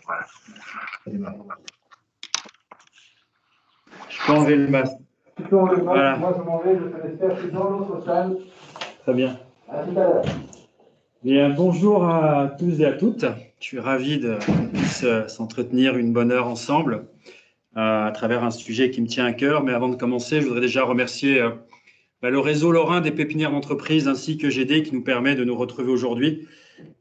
Voilà. Je peux enlever le masque. Tu peux enlever le masque, Voilà. moi je m'en vais, je te laisse faire, je suis dans l'autre salle. Très bien. À tout à l'heure. Bien, bonjour à tous et à toutes. Je suis ravi qu'on puisse s'entretenir une bonne heure ensemble à travers un sujet qui me tient à cœur. Mais avant de commencer, je voudrais déjà remercier le réseau lorrain des pépinières d'entreprise ainsi que GD qui nous permet de nous retrouver aujourd'hui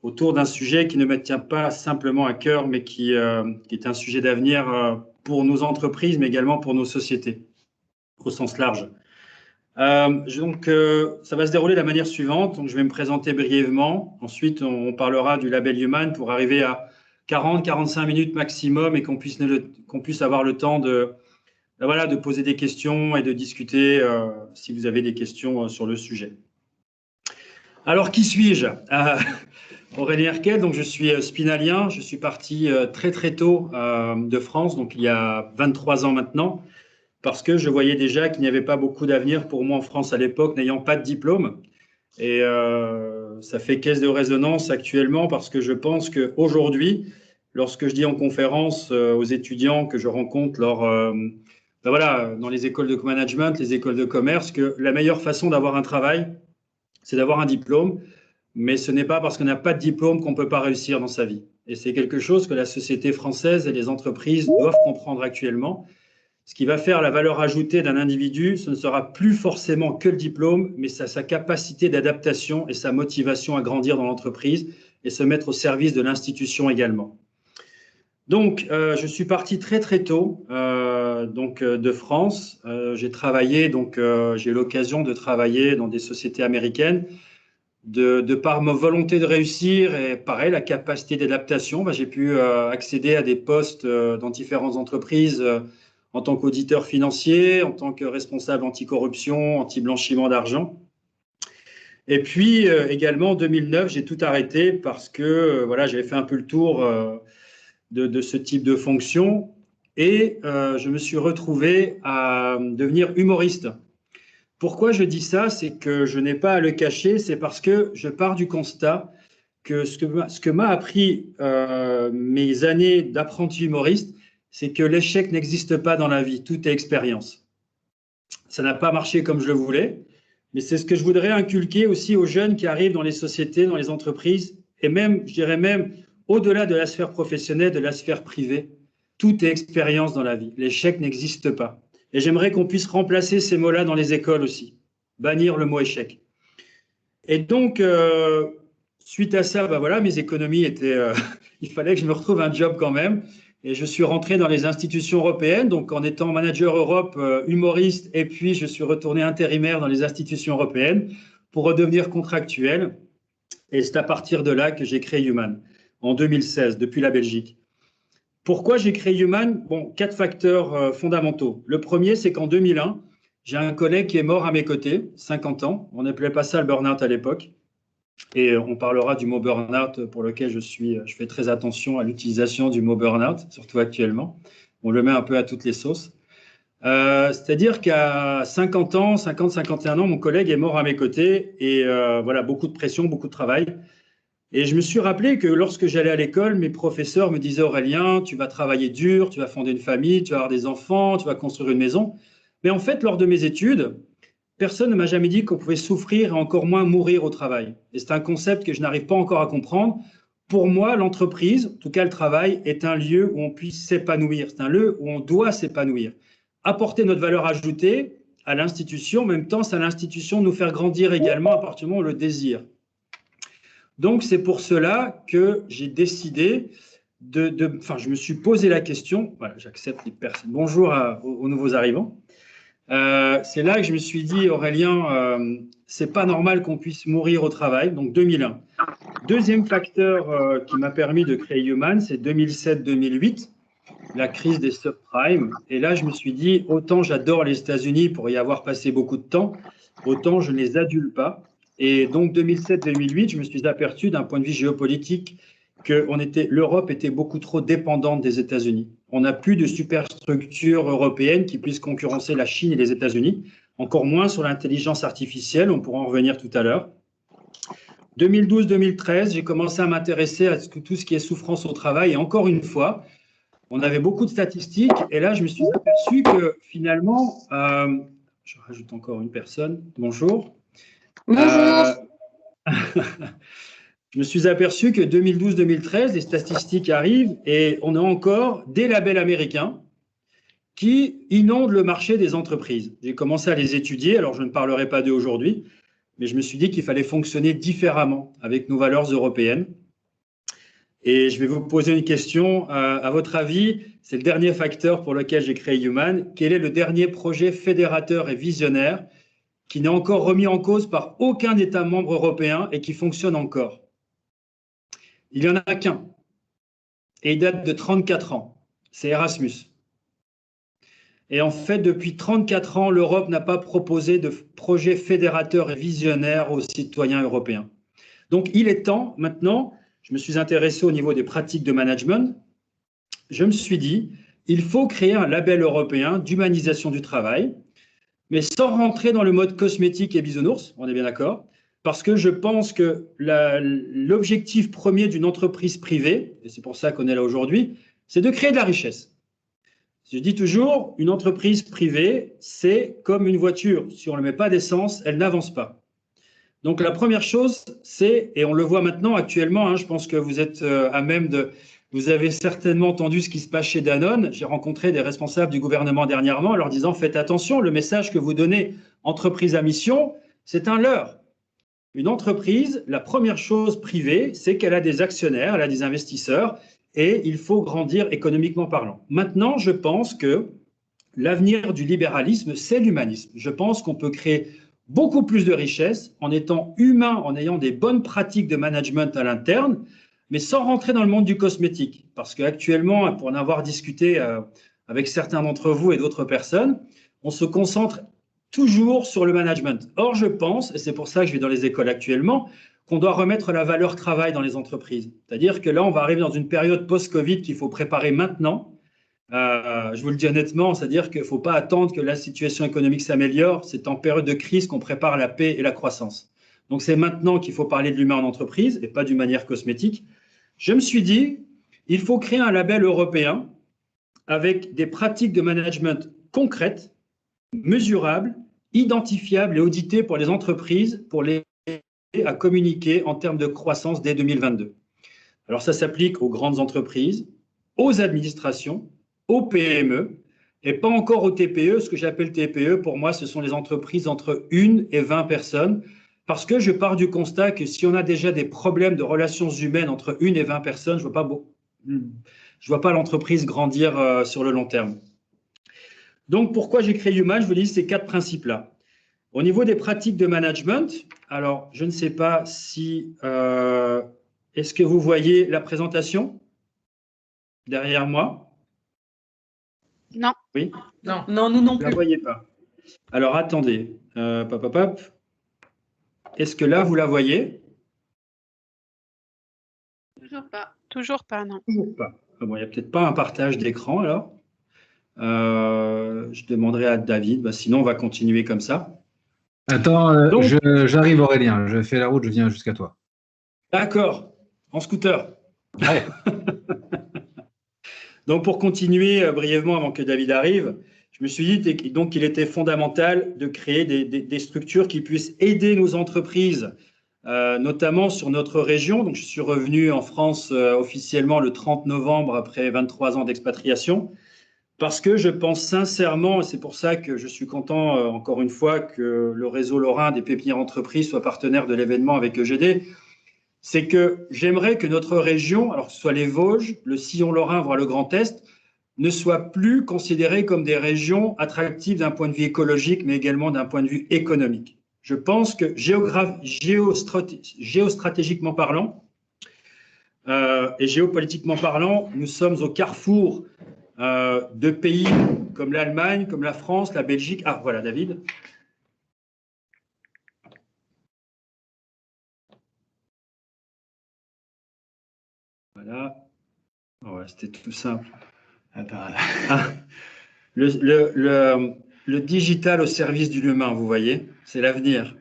autour d'un sujet qui ne me tient pas simplement à cœur, mais qui est un sujet d'avenir pour nos entreprises, mais également pour nos sociétés au sens large. Ça va se dérouler de la manière suivante. Donc, je vais me présenter brièvement. Ensuite, on parlera du label Human pour arriver à 40-45 minutes maximum et qu'on puisse avoir le temps de poser des questions et de discuter si vous avez des questions sur le sujet. Alors, qui suis-je? Aurélien Herkel, donc je suis spinalien. Je suis parti très très tôt de France, donc il y a 23 ans maintenant, parce que je voyais déjà qu'il n'y avait pas beaucoup d'avenir pour moi en France à l'époque, n'ayant pas de diplôme. Et ça fait caisse de résonance actuellement, parce que je pense qu'aujourd'hui, lorsque je dis en conférence aux étudiants que je rencontre dans les écoles de management, les écoles de commerce, que la meilleure façon d'avoir un travail, c'est d'avoir un diplôme. Mais ce n'est pas parce qu'on n'a pas de diplôme qu'on ne peut pas réussir dans sa vie. Et c'est quelque chose que la société française et les entreprises doivent comprendre actuellement. Ce qui va faire la valeur ajoutée d'un individu, ce ne sera plus forcément que le diplôme, mais sa capacité d'adaptation et sa motivation à grandir dans l'entreprise et se mettre au service de l'institution également. Donc, je suis parti très très tôt de France. J'ai eu l'occasion de travailler dans des sociétés américaines. De par ma volonté de réussir et pareil, la capacité d'adaptation, j'ai pu accéder à des postes dans différentes entreprises en tant qu'auditeur financier, en tant que responsable anticorruption, anti-blanchiment d'argent. Et puis également en 2009, j'ai tout arrêté parce que j'avais fait un peu le tour de ce type de fonction et je me suis retrouvé à devenir humoriste. Pourquoi je dis ça? C'est que je n'ai pas à le cacher, c'est parce que je pars du constat que ce que m'a appris mes années d'apprenti humoriste, c'est que l'échec n'existe pas dans la vie, tout est expérience. Ça n'a pas marché comme je le voulais, mais c'est ce que je voudrais inculquer aussi aux jeunes qui arrivent dans les sociétés, dans les entreprises, et même, je dirais même, au-delà de la sphère professionnelle, de la sphère privée, tout est expérience dans la vie. L'échec n'existe pas. Et j'aimerais qu'on puisse remplacer ces mots-là dans les écoles aussi, bannir le mot échec. Et donc, suite à ça, mes économies étaient... il fallait que je me retrouve un job quand même. Et je suis rentré dans les institutions européennes, donc en étant manager Europe, humoriste, et puis je suis retourné intérimaire dans les institutions européennes pour redevenir contractuel. Et c'est à partir de là que j'ai créé Human, en 2016, depuis la Belgique. Pourquoi j'ai créé Human? 4 facteurs fondamentaux. Le premier, c'est qu'en 2001, j'ai un collègue qui est mort à mes côtés, 50 ans. On n'appelait pas ça le burn-out à l'époque. Et on parlera du mot burn-out pour lequel je fais très attention à l'utilisation du mot burn-out, surtout actuellement. On le met un peu à toutes les sauces. C'est-à-dire qu'à 50 ans, 50-51 ans, mon collègue est mort à mes côtés. Et beaucoup de pression, beaucoup de travail. Et je me suis rappelé que lorsque j'allais à l'école, mes professeurs me disaient « Aurélien, tu vas travailler dur, tu vas fonder une famille, tu vas avoir des enfants, tu vas construire une maison ». Mais en fait, lors de mes études, personne ne m'a jamais dit qu'on pouvait souffrir et encore moins mourir au travail. Et c'est un concept que je n'arrive pas encore à comprendre. Pour moi, l'entreprise, en tout cas le travail, est un lieu où on puisse s'épanouir. C'est un lieu où on doit s'épanouir. Apporter notre valeur ajoutée à l'institution, en même temps, c'est à l'institution de nous faire grandir également à partir du moment où on le désire. Donc, c'est pour cela que j'ai décidé je me suis posé la question, voilà, j'accepte les personnes. Bonjour aux nouveaux arrivants. C'est là que je me suis dit, Aurélien, c'est pas normal qu'on puisse mourir au travail, donc 2001. Deuxième facteur qui m'a permis de créer Human, c'est 2007-2008, la crise des subprimes. Et là, je me suis dit, autant j'adore les États-Unis pour y avoir passé beaucoup de temps, autant je ne les adule pas. Et donc 2007-2008, je me suis aperçu d'un point de vue géopolitique que l'Europe était beaucoup trop dépendante des États-Unis. On n'a plus de superstructure européenne qui puisse concurrencer la Chine et les États-Unis, encore moins sur l'intelligence artificielle, on pourra en revenir tout à l'heure. 2012-2013, j'ai commencé à m'intéresser à tout ce qui est souffrance au travail. Et encore une fois, on avait beaucoup de statistiques. Et là, je me suis aperçu que finalement, je rajoute encore une personne. Bonjour. Bonjour. Je me suis aperçu que 2012-2013, les statistiques arrivent et on a encore des labels américains qui inondent le marché des entreprises. J'ai commencé à les étudier, alors je ne parlerai pas d'eux aujourd'hui, mais je me suis dit qu'il fallait fonctionner différemment avec nos valeurs européennes. Et je vais vous poser une question. À votre avis, c'est le dernier facteur pour lequel j'ai créé Human. Quel est le dernier projet fédérateur et visionnaire qui n'est encore remis en cause par aucun État membre européen et qui fonctionne encore? Il n'y en a qu'un. Et il date de 34 ans. C'est Erasmus. Et en fait, depuis 34 ans, l'Europe n'a pas proposé de projet fédérateur et visionnaire aux citoyens européens. Donc, il est temps, maintenant, je me suis intéressé au niveau des pratiques de management. Je me suis dit, il faut créer un label européen d'humanisation du travail, mais sans rentrer dans le mode cosmétique et bisounours, on est bien d'accord, parce que je pense que l'objectif premier d'une entreprise privée, et c'est pour ça qu'on est là aujourd'hui, c'est de créer de la richesse. Je dis toujours, une entreprise privée, c'est comme une voiture. Si on ne met pas d'essence, elle n'avance pas. Donc la première chose, c'est, et on le voit maintenant actuellement, je pense que vous êtes à même de... Vous avez certainement entendu ce qui se passe chez Danone. J'ai rencontré des responsables du gouvernement dernièrement en leur disant, faites attention, le message que vous donnez, entreprise à mission, c'est un leurre. Une entreprise, la première chose privée, c'est qu'elle a des actionnaires, elle a des investisseurs, et il faut grandir économiquement parlant. Maintenant, je pense que l'avenir du libéralisme, c'est l'humanisme. Je pense qu'on peut créer beaucoup plus de richesses en étant humain, en ayant des bonnes pratiques de management à l'interne, mais sans rentrer dans le monde du cosmétique. Parce qu'actuellement, pour en avoir discuté avec certains d'entre vous et d'autres personnes, on se concentre toujours sur le management. Or, je pense, et c'est pour ça que je vais dans les écoles actuellement, qu'on doit remettre la valeur travail dans les entreprises. C'est-à-dire que là, on va arriver dans une période post-Covid qu'il faut préparer maintenant. Je vous le dis honnêtement, c'est-à-dire qu'il ne faut pas attendre que la situation économique s'améliore. C'est en période de crise qu'on prépare la paix et la croissance. Donc, c'est maintenant qu'il faut parler de l'humain en entreprise et pas d'une manière cosmétique. Je me suis dit, il faut créer un label européen avec des pratiques de management concrètes, mesurables, identifiables et auditées pour les entreprises, pour les à communiquer en termes de croissance dès 2022. Alors, ça s'applique aux grandes entreprises, aux administrations, aux PME, et pas encore aux TPE. Ce que j'appelle TPE, pour moi, ce sont les entreprises entre 1 et 20 personnes, parce que je pars du constat que si on a déjà des problèmes de relations humaines entre 1 et 20 personnes, je ne vois pas l'entreprise grandir sur le long terme. Donc, pourquoi j'ai créé Human? Je vous dis ces 4 principes-là. Au niveau des pratiques de management, alors, je ne sais pas si... est-ce que vous voyez la présentation derrière moi? Non. Oui? Non, non, nous non Vous ne la plus. voyez pas. Alors, attendez. Est-ce que là, vous la voyez? Toujours pas. Toujours pas, non. Toujours pas. Ah bon, il n'y a peut-être pas un partage d'écran, alors. Je demanderai à David. Sinon, on va continuer comme ça. Attends, Donc, j'arrive Aurélien, je fais la route, je viens jusqu'à toi. d'accord. En scooter. Ouais. Donc, pour continuer brièvement avant que David arrive, je me suis dit donc qu'il était fondamental de créer des structures qui puissent aider nos entreprises, notamment sur notre région. Donc, je suis revenu en France officiellement le 30 novembre après 23 ans d'expatriation, parce que je pense sincèrement, et c'est pour ça que je suis content encore une fois que le réseau lorrain des pépinières entreprises soit partenaire de l'événement avec EGD, c'est que j'aimerais que notre région, alors que ce soit les Vosges, le Sillon lorrain, voire le Grand Est, ne soient plus considérées comme des régions attractives d'un point de vue écologique, mais également d'un point de vue économique. Je pense que géostratégiquement parlant et géopolitiquement parlant, nous sommes au carrefour de pays comme l'Allemagne, comme la France, la Belgique. Ah, voilà, David. Voilà. Ouais, c'était tout simple. Le digital au service de l'humain, vous voyez, c'est l'avenir.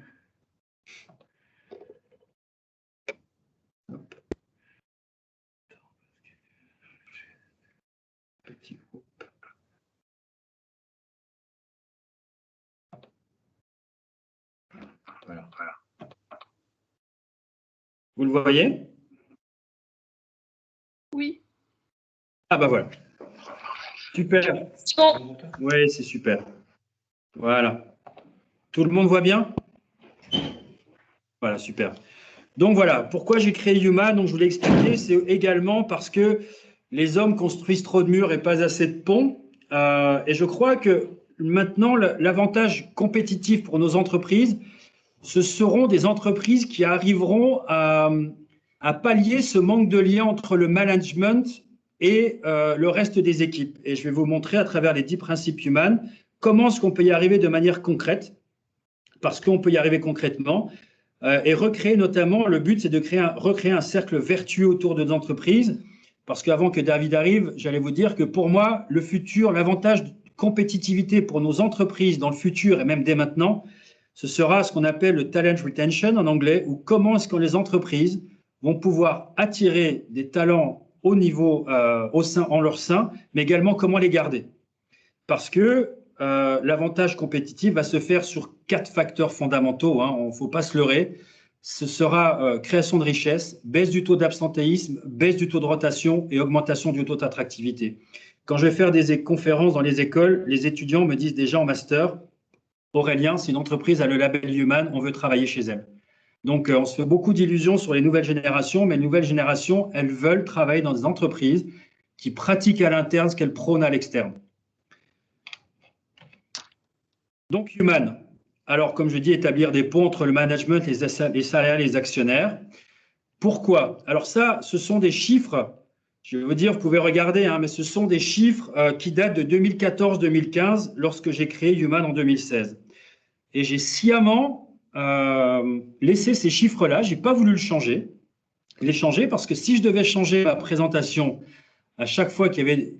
Vous le voyez? Oui. Ah bah voilà. Super. Bon. Oui, c'est super. Voilà. Tout le monde voit bien? Voilà, super. Donc voilà, pourquoi j'ai créé Human, donc je vous l'ai expliqué, c'est également parce que les hommes construisent trop de murs et pas assez de ponts. Et je crois que maintenant, l'avantage compétitif pour nos entreprises, ce seront des entreprises qui arriveront à pallier ce manque de lien entre le management et le reste des équipes. Et je vais vous montrer à travers les 10 principes Human comment est-ce qu'on peut y arriver de manière concrète, parce qu'on peut y arriver concrètement. Et recréer notamment, le but, c'est de recréer un cercle vertueux autour de nos entreprises. Parce qu'avant que David arrive, j'allais vous dire que pour moi, le futur, l'avantage de compétitivité pour nos entreprises dans le futur et même dès maintenant, ce sera ce qu'on appelle le talent retention en anglais, ou comment est-ce que les entreprises vont pouvoir attirer des talents au niveau, en leur sein, mais également comment les garder. Parce que l'avantage compétitif va se faire sur 4 facteurs fondamentaux, hein, il ne faut pas se leurrer. Ce sera création de richesse, baisse du taux d'absentéisme, baisse du taux de rotation et augmentation du taux d'attractivité. Quand je vais faire des conférences dans les écoles, les étudiants me disent déjà en master, Aurélien, si une entreprise a le label Human, on veut travailler chez elle. Donc, on se fait beaucoup d'illusions sur les nouvelles générations, mais les nouvelles générations, elles veulent travailler dans des entreprises qui pratiquent à l'interne ce qu'elles prônent à l'externe. Donc, Human. Alors, comme je dis, établir des ponts entre le management, les salariés et les actionnaires. Pourquoi? Alors ça, ce sont des chiffres, je vais vous dire, vous pouvez regarder, hein, mais ce sont des chiffres qui datent de 2014-2015, lorsque j'ai créé Human en 2016. Et j'ai sciemment laissé ces chiffres-là, je n'ai pas voulu les changer, parce que si je devais changer ma présentation à chaque fois qu'il y avait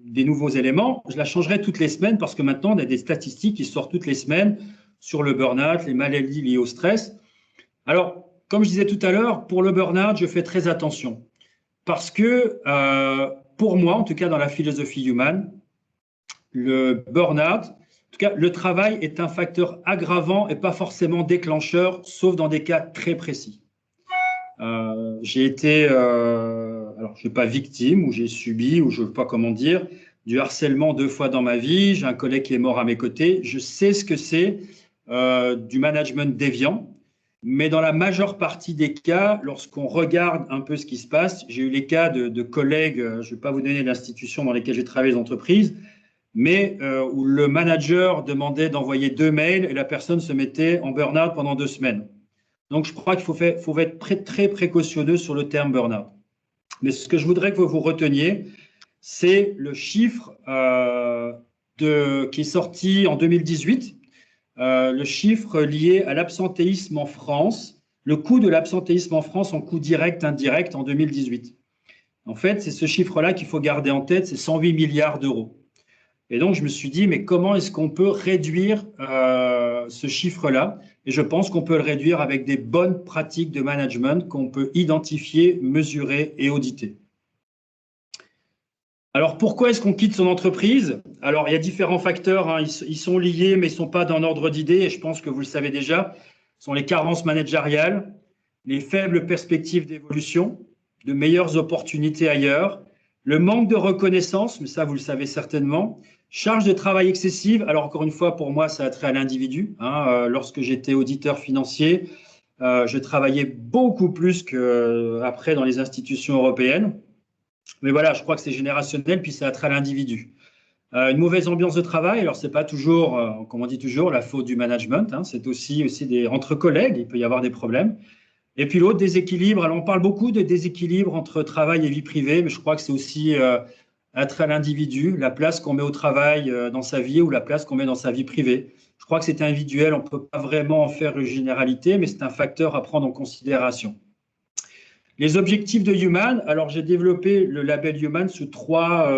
des nouveaux éléments, je la changerais toutes les semaines parce que maintenant, on a des statistiques qui sortent toutes les semaines sur le burn-out, les maladies liées au stress. Alors, comme je disais tout à l'heure, pour le burn-out, je fais très attention parce que pour moi, en tout cas dans la philosophie Human, le burn-out, en tout cas, le travail est un facteur aggravant et pas forcément déclencheur, sauf dans des cas très précis. J'ai été, alors je ne suis pas victime, ou j'ai subi, ou je ne sais pas comment dire, du harcèlement 2 fois dans ma vie. J'ai un collègue qui est mort à mes côtés. Je sais ce que c'est du management déviant. Mais dans la majeure partie des cas, lorsqu'on regarde un peu ce qui se passe, j'ai eu les cas de collègues, je ne vais pas vous donner l'institution dans lesquelles j'ai travaillé, les entreprises, mais où le manager demandait d'envoyer 2 mails et la personne se mettait en burn-out pendant 2 semaines. Donc, je crois qu'il faut être très précautionneux sur le terme burn-out. Mais ce que je voudrais que vous reteniez, c'est le chiffre qui est sorti en 2018, le chiffre lié à l'absentéisme en France, le coût de l'absentéisme en France en coût direct, indirect en 2018. En fait, c'est ce chiffre-là qu'il faut garder en tête, c'est 108 milliards d'euros. Et donc, je me suis dit, mais comment est-ce qu'on peut réduire ce chiffre-là? Et je pense qu'on peut le réduire avec des bonnes pratiques de management qu'on peut identifier, mesurer et auditer. Alors, pourquoi est-ce qu'on quitte son entreprise? Alors, il y a différents facteurs, hein, ils sont liés, mais ils ne sont pas dans l'ordre d'idée, et je pense que vous le savez déjà. Ce sont les carences managériales, les faibles perspectives d'évolution, de meilleures opportunités ailleurs, le manque de reconnaissance, mais ça, vous le savez certainement, charge de travail excessive. Alors, encore une fois, pour moi, ça a trait à l'individu. Hein. Lorsque j'étais auditeur financier, je travaillais beaucoup plus qu'après dans les institutions européennes. Mais voilà, je crois que c'est générationnel, puis ça a trait à l'individu. Une mauvaise ambiance de travail, alors ce n'est pas toujours, comme on dit toujours, la faute du management. Hein. C'est aussi entre collègues, il peut y avoir des problèmes. Et puis l'autre, déséquilibre. Alors, on parle beaucoup de déséquilibre entre travail et vie privée, mais je crois que c'est aussi être à l'individu, la place qu'on met au travail dans sa vie ou la place qu'on met dans sa vie privée. Je crois que c'est individuel, on ne peut pas vraiment en faire une généralité, mais c'est un facteur à prendre en considération. Les objectifs de Human, alors j'ai développé le label Human sous trois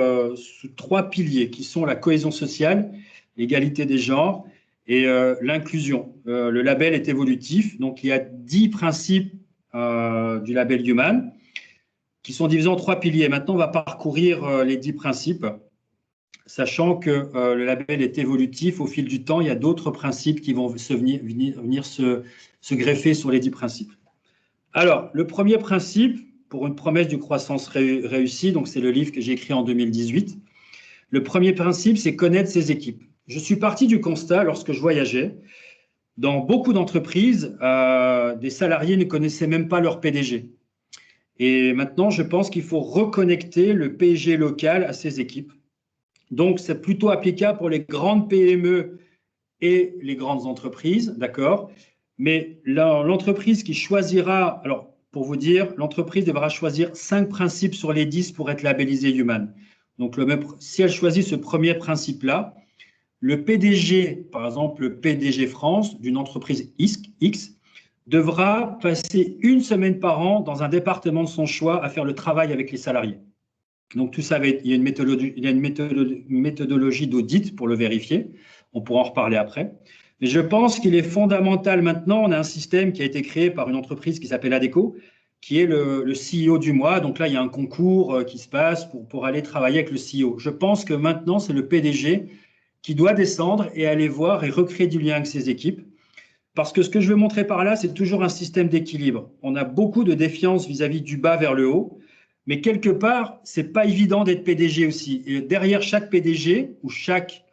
piliers qui sont la cohésion sociale, l'égalité des genres et l'inclusion. Le label est évolutif, donc il y a 10 principes du label Human qui sont divisés en 3 piliers. Maintenant, on va parcourir les 10 principes, sachant que le label est évolutif. Au fil du temps, il y a d'autres principes qui vont venir se greffer sur les 10 principes. Alors, le premier principe, pour une promesse de croissance réussie, donc c'est le livre que j'ai écrit en 2018. Le premier principe, c'est connaître ses équipes. Je suis parti du constat, lorsque je voyageais, dans beaucoup d'entreprises, des salariés ne connaissaient même pas leur PDG. Et maintenant, je pense qu'il faut reconnecter le PDG local à ses équipes. Donc, c'est plutôt applicable pour les grandes PME et les grandes entreprises, d'accord? Mais l'entreprise qui choisira, alors pour vous dire, l'entreprise devra choisir 5 principes sur les 10 pour être labellisée Human. Donc, si elle choisit ce premier principe-là, le PDG, par exemple le PDG France d'une entreprise X, devra passer une semaine par an dans un département de son choix à faire le travail avec les salariés. Donc tout ça, il y a une méthodologie d'audit pour le vérifier. On pourra en reparler après. Mais je pense qu'il est fondamental maintenant, on a un système qui a été créé par une entreprise qui s'appelle Adecco, qui est le CEO du mois. Donc là, il y a un concours qui se passe pour aller travailler avec le CEO. Je pense que maintenant, c'est le PDG qui doit descendre et aller voir et recréer du lien avec ses équipes. Parce que ce que je veux montrer par là, c'est toujours un système d'équilibre. On a beaucoup de défiance vis-à-vis du bas vers le haut, mais quelque part, c'est pas évident d'être PDG aussi. Et derrière chaque PDG ou chaque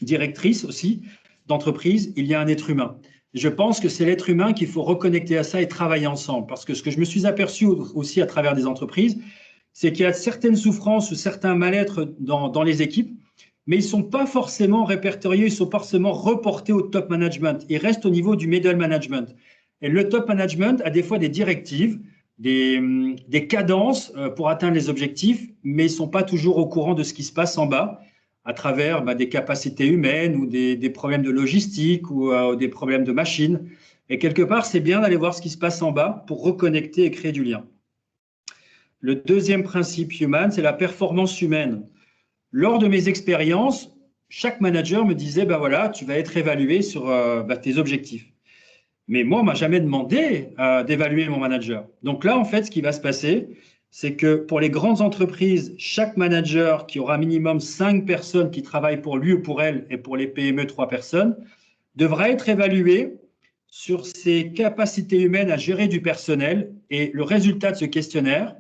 directrice aussi d'entreprise, il y a un être humain. Je pense que c'est l'être humain qu'il faut reconnecter à ça et travailler ensemble. Parce que ce que je me suis aperçu aussi à travers des entreprises, c'est qu'il y a certaines souffrances ou certains mal-être dans les équipes, mais ils ne sont pas forcément répertoriés, ils sont forcément reportés au top management. Ils restent au niveau du middle management. Et le top management a des fois des directives, des cadences pour atteindre les objectifs, mais ils ne sont pas toujours au courant de ce qui se passe en bas à travers des capacités humaines ou des problèmes de logistique ou des problèmes de machines. Et quelque part, c'est bien d'aller voir ce qui se passe en bas pour reconnecter et créer du lien. Le deuxième principe Human, c'est la performance humaine. Lors de mes expériences, chaque manager me disait, voilà, tu vas être évalué sur tes objectifs. Mais moi, on ne m'a jamais demandé d'évaluer mon manager. Donc là, en fait, ce qui va se passer, c'est que pour les grandes entreprises, chaque manager qui aura minimum 5 personnes qui travaillent pour lui ou pour elle, et pour les PME, 3 personnes, devra être évalué sur ses capacités humaines à gérer du personnel. Et le résultat de ce questionnaire,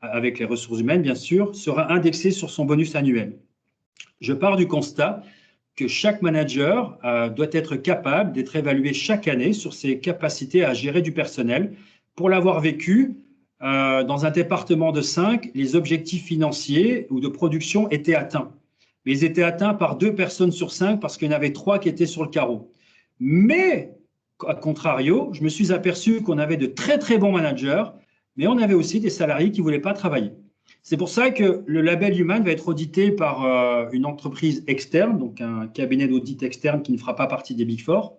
avec les ressources humaines, bien sûr, sera indexé sur son bonus annuel. Je pars du constat que chaque manager doit être capable d'être évalué chaque année sur ses capacités à gérer du personnel. Pour l'avoir vécu, dans un département de 5, les objectifs financiers ou de production étaient atteints. Mais ils étaient atteints par 2 personnes sur 5 parce qu'il y en avait 3 qui étaient sur le carreau. Mais, à contrario, je me suis aperçu qu'on avait de très, très bons managers, mais on avait aussi des salariés qui ne voulaient pas travailler. C'est pour ça que le label Human va être audité par une entreprise externe, donc un cabinet d'audit externe qui ne fera pas partie des Big Four,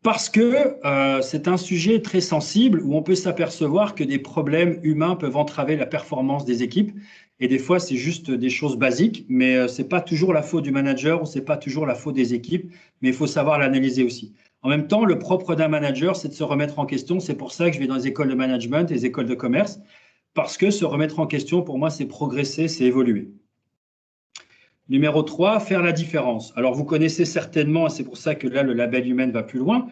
parce que c'est un sujet très sensible où on peut s'apercevoir que des problèmes humains peuvent entraver la performance des équipes. Et des fois, c'est juste des choses basiques, mais ce n'est pas toujours la faute du manager ou ce n'est pas toujours la faute des équipes, mais il faut savoir l'analyser aussi. En même temps, le propre d'un manager, c'est de se remettre en question. C'est pour ça que je vais dans les écoles de management et les écoles de commerce, parce que se remettre en question, pour moi, c'est progresser, c'est évoluer. Numéro 3, faire la différence. Alors, vous connaissez certainement, et c'est pour ça que là, le label Human va plus loin,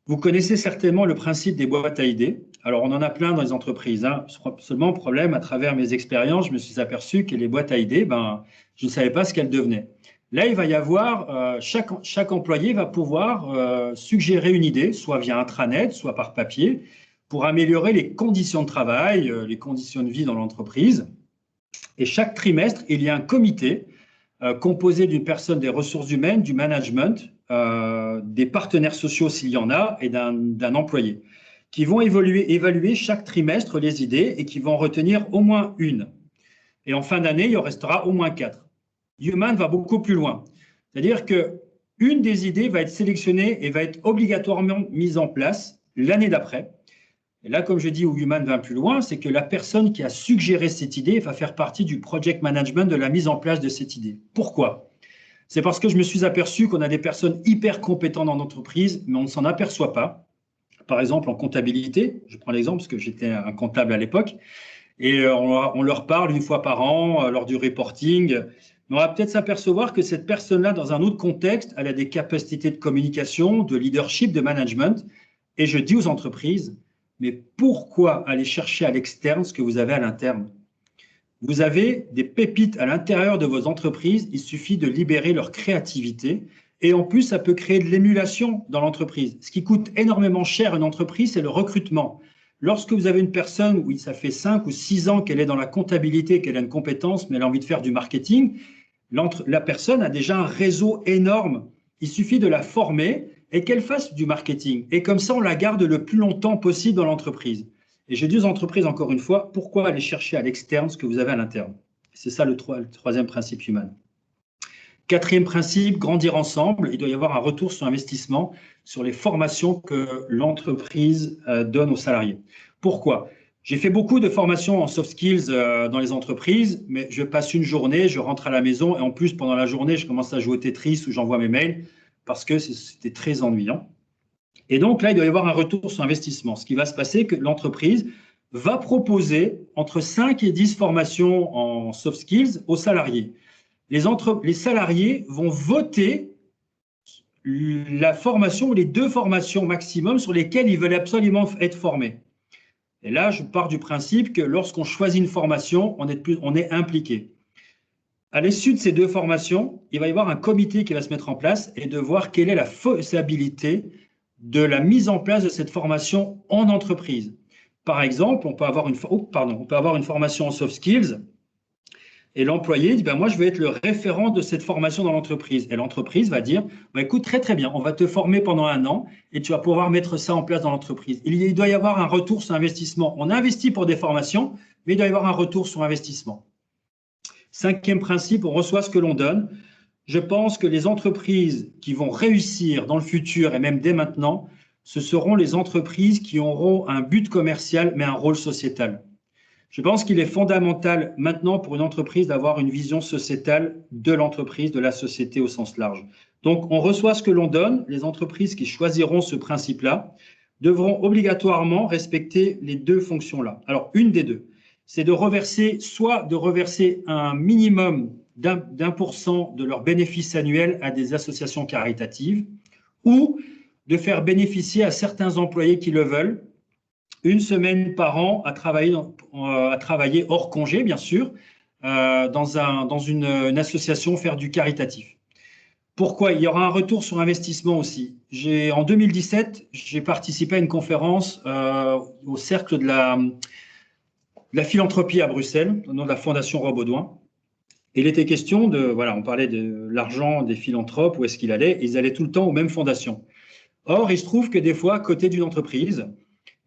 vous connaissez certainement le principe des boîtes à idées. Alors, on en a plein dans les entreprises. Seulement, problème, à travers mes expériences, je me suis aperçu que les boîtes à idées, je ne savais pas ce qu'elles devenaient. Là, il va y avoir, chaque employé va pouvoir suggérer une idée, soit via intranet, soit par papier, pour améliorer les conditions de travail, les conditions de vie dans l'entreprise. Et chaque trimestre, il y a un comité composé d'une personne des ressources humaines, du management, des partenaires sociaux s'il y en a, et d'un employé, qui vont évaluer chaque trimestre les idées et qui vont retenir au moins une. Et en fin d'année, il en restera au moins 4. Human va beaucoup plus loin. C'est-à-dire qu'une des idées va être sélectionnée et va être obligatoirement mise en place l'année d'après. Et là, comme je dis, où Human va plus loin, c'est que la personne qui a suggéré cette idée va faire partie du project management de la mise en place de cette idée. Pourquoi ? C'est parce que je me suis aperçu qu'on a des personnes hyper compétentes dans l'entreprise, mais on ne s'en aperçoit pas. Par exemple, en comptabilité, je prends l'exemple parce que j'étais un comptable à l'époque, et on leur parle une fois par an lors du reporting. Mais on va peut-être s'apercevoir que cette personne-là, dans un autre contexte, elle a des capacités de communication, de leadership, de management, Et je dis aux entreprises, mais pourquoi aller chercher à l'externe ce que vous avez à l'interne? Vous avez des pépites à l'intérieur de vos entreprises, il suffit de libérer leur créativité. Et en plus, ça peut créer de l'émulation dans l'entreprise. Ce qui coûte énormément cher à une entreprise, c'est le recrutement. Lorsque vous avez une personne, où ça fait 5 ou 6 ans qu'elle est dans la comptabilité, qu'elle a une compétence, mais elle a envie de faire du marketing, la personne a déjà un réseau énorme. Il suffit de la former et qu'elle fasse du marketing. Et comme ça, on la garde le plus longtemps possible dans l'entreprise. Et j'ai dit aux entreprises, encore une fois, pourquoi aller chercher à l'externe ce que vous avez à l'interne? C'est ça le troisième principe humain. Quatrième principe, grandir ensemble. Il doit y avoir un retour sur investissement sur les formations que l'entreprise donne aux salariés. Pourquoi? J'ai fait beaucoup de formations en soft skills dans les entreprises, mais je passe une journée, je rentre à la maison et en plus, pendant la journée, je commence à jouer au Tetris ou j'envoie mes mails parce que c'était très ennuyant. Et donc là, il doit y avoir un retour sur investissement. Ce qui va se passer, c'est que l'entreprise va proposer entre 5 et 10 formations en soft skills aux salariés. Les salariés vont voter la formation ou les 2 formations maximum sur lesquelles ils veulent absolument être formés. Et là, je pars du principe que lorsqu'on choisit une formation, on est impliqué. À l'issue de ces 2 formations, il va y avoir un comité qui va se mettre en place et de voir quelle est la faisabilité de la mise en place de cette formation en entreprise. Par exemple, on peut avoir une formation en soft skills et l'employé dit, moi, je veux être le référent de cette formation dans l'entreprise. Et l'entreprise va dire, écoute, très, très bien, on va te former pendant 1 an et tu vas pouvoir mettre ça en place dans l'entreprise. Il doit y avoir un retour sur investissement. On investit pour des formations, mais il doit y avoir un retour sur investissement. 5e principe, on reçoit ce que l'on donne. Je pense que les entreprises qui vont réussir dans le futur et même dès maintenant, ce seront les entreprises qui auront un but commercial, mais un rôle sociétal. Je pense qu'il est fondamental maintenant pour une entreprise d'avoir une vision sociétale de l'entreprise, de la société au sens large. Donc, on reçoit ce que l'on donne. Les entreprises qui choisiront ce principe-là devront obligatoirement respecter les 2 fonctions-là. Alors, une des 2, c'est de reverser un minimum d'1% de leurs bénéfices annuels à des associations caritatives ou de faire bénéficier à certains employés qui le veulent 1 semaine par an à travailler hors congé, bien sûr, dans une association, faire du caritatif. Pourquoi? Il y aura un retour sur investissement aussi. En 2017, j'ai participé à une conférence au cercle de la philanthropie à Bruxelles, au nom de la Fondation Robaudouin. Il était question on parlait de l'argent des philanthropes, où est-ce qu'il allait? Ils allaient tout le temps aux mêmes fondations. Or, il se trouve que des fois, à côté d'une entreprise,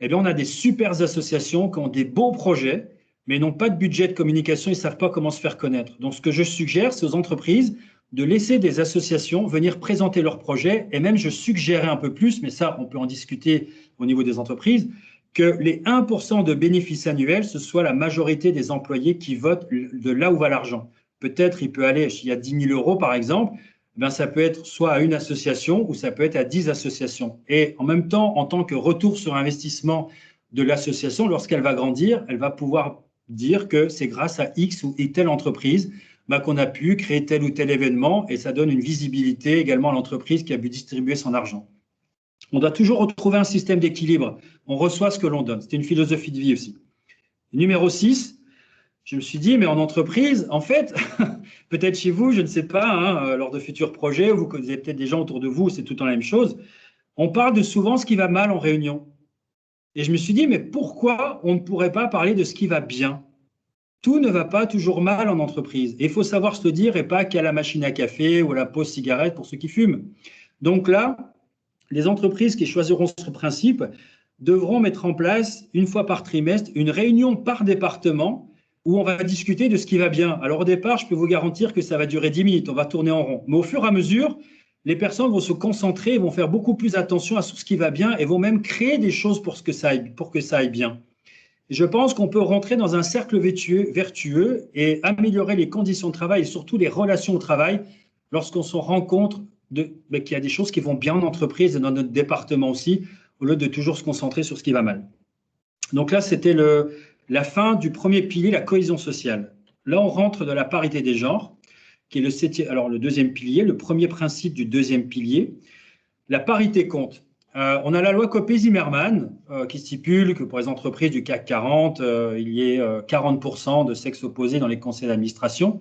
on a des super associations qui ont des beaux projets, mais n'ont pas de budget de communication, ils ne savent pas comment se faire connaître. Donc, ce que je suggère, c'est aux entreprises de laisser des associations venir présenter leurs projets, et même je suggérais un peu plus, mais ça, on peut en discuter au niveau des entreprises, que les 1% de bénéfices annuels, ce soit la majorité des employés qui votent de là où va l'argent. Peut-être il peut aller, il y a 10 000 euros par exemple, ça peut être soit à une association ou ça peut être à 10 associations. Et en même temps, en tant que retour sur investissement de l'association, lorsqu'elle va grandir, elle va pouvoir dire que c'est grâce à X ou telle entreprise qu'on a pu créer tel ou tel événement et ça donne une visibilité également à l'entreprise qui a pu distribuer son argent. On doit toujours retrouver un système d'équilibre. On reçoit ce que l'on donne. C'est une philosophie de vie aussi. Numéro 6, je me suis dit, mais en entreprise, en fait, peut-être chez vous, je ne sais pas, lors de futurs projets, vous avez peut-être des gens autour de vous, c'est tout le temps la même chose. On parle de souvent ce qui va mal en réunion. Et je me suis dit, mais pourquoi on ne pourrait pas parler de ce qui va bien? Tout ne va pas toujours mal en entreprise. Et il faut savoir se le dire et pas qu'à la machine à café ou à la pause cigarette pour ceux qui fument. Donc là, les entreprises qui choisiront ce principe devront mettre en place, 1 fois par trimestre, une réunion par département où on va discuter de ce qui va bien. Alors au départ, je peux vous garantir que ça va durer 10 minutes, on va tourner en rond. Mais au fur et à mesure, les personnes vont se concentrer, vont faire beaucoup plus attention à ce qui va bien et vont même créer des choses pour que ça aille bien. Et je pense qu'on peut rentrer dans un cercle vertueux et améliorer les conditions de travail et surtout les relations au travail lorsqu'on se rend compte qu'il y a des choses qui vont bien en entreprise et dans notre département aussi, au lieu de toujours se concentrer sur ce qui va mal. Donc là, c'était la fin du premier pilier, la cohésion sociale. Là, on rentre dans la parité des genres, qui est le 2e pilier, le premier principe du 2e pilier. La parité compte. on a la loi Copé-Zimmermann qui stipule que pour les entreprises du CAC 40, il y ait 40% de sexe opposé dans les conseils d'administration.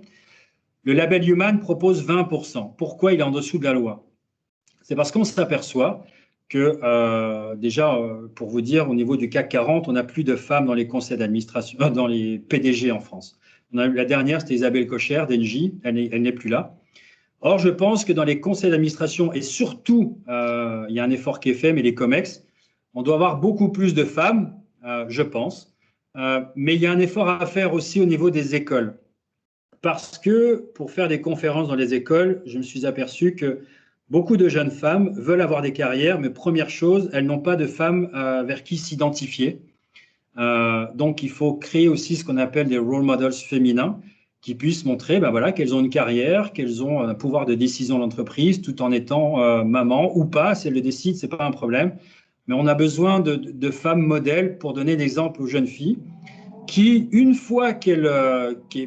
Le label Human propose 20%. Pourquoi il est en dessous de la loi? C'est parce qu'on s'aperçoit que, déjà, pour vous dire, au niveau du CAC 40, on n'a plus de femmes dans les conseils d'administration, dans les PDG en France. La dernière, c'était Isabelle Cocher d'Engie, elle n'est plus là. Or, je pense que dans les conseils d'administration, et surtout, il y a un effort qui est fait, mais les COMEX, on doit avoir beaucoup plus de femmes, je pense. Mais il y a un effort à faire aussi au niveau des écoles. Parce que pour faire des conférences dans les écoles, je me suis aperçu que beaucoup de jeunes femmes veulent avoir des carrières, mais première chose, elles n'ont pas de femmes vers qui s'identifier. Donc, il faut créer aussi ce qu'on appelle des role models féminins qui puissent montrer voilà, qu'elles ont une carrière, qu'elles ont un pouvoir de décision dans l'entreprise, tout en étant maman ou pas. Si elles le décident, ce n'est pas un problème. Mais on a besoin de femmes modèles pour donner l'exemple aux jeunes filles qui, une fois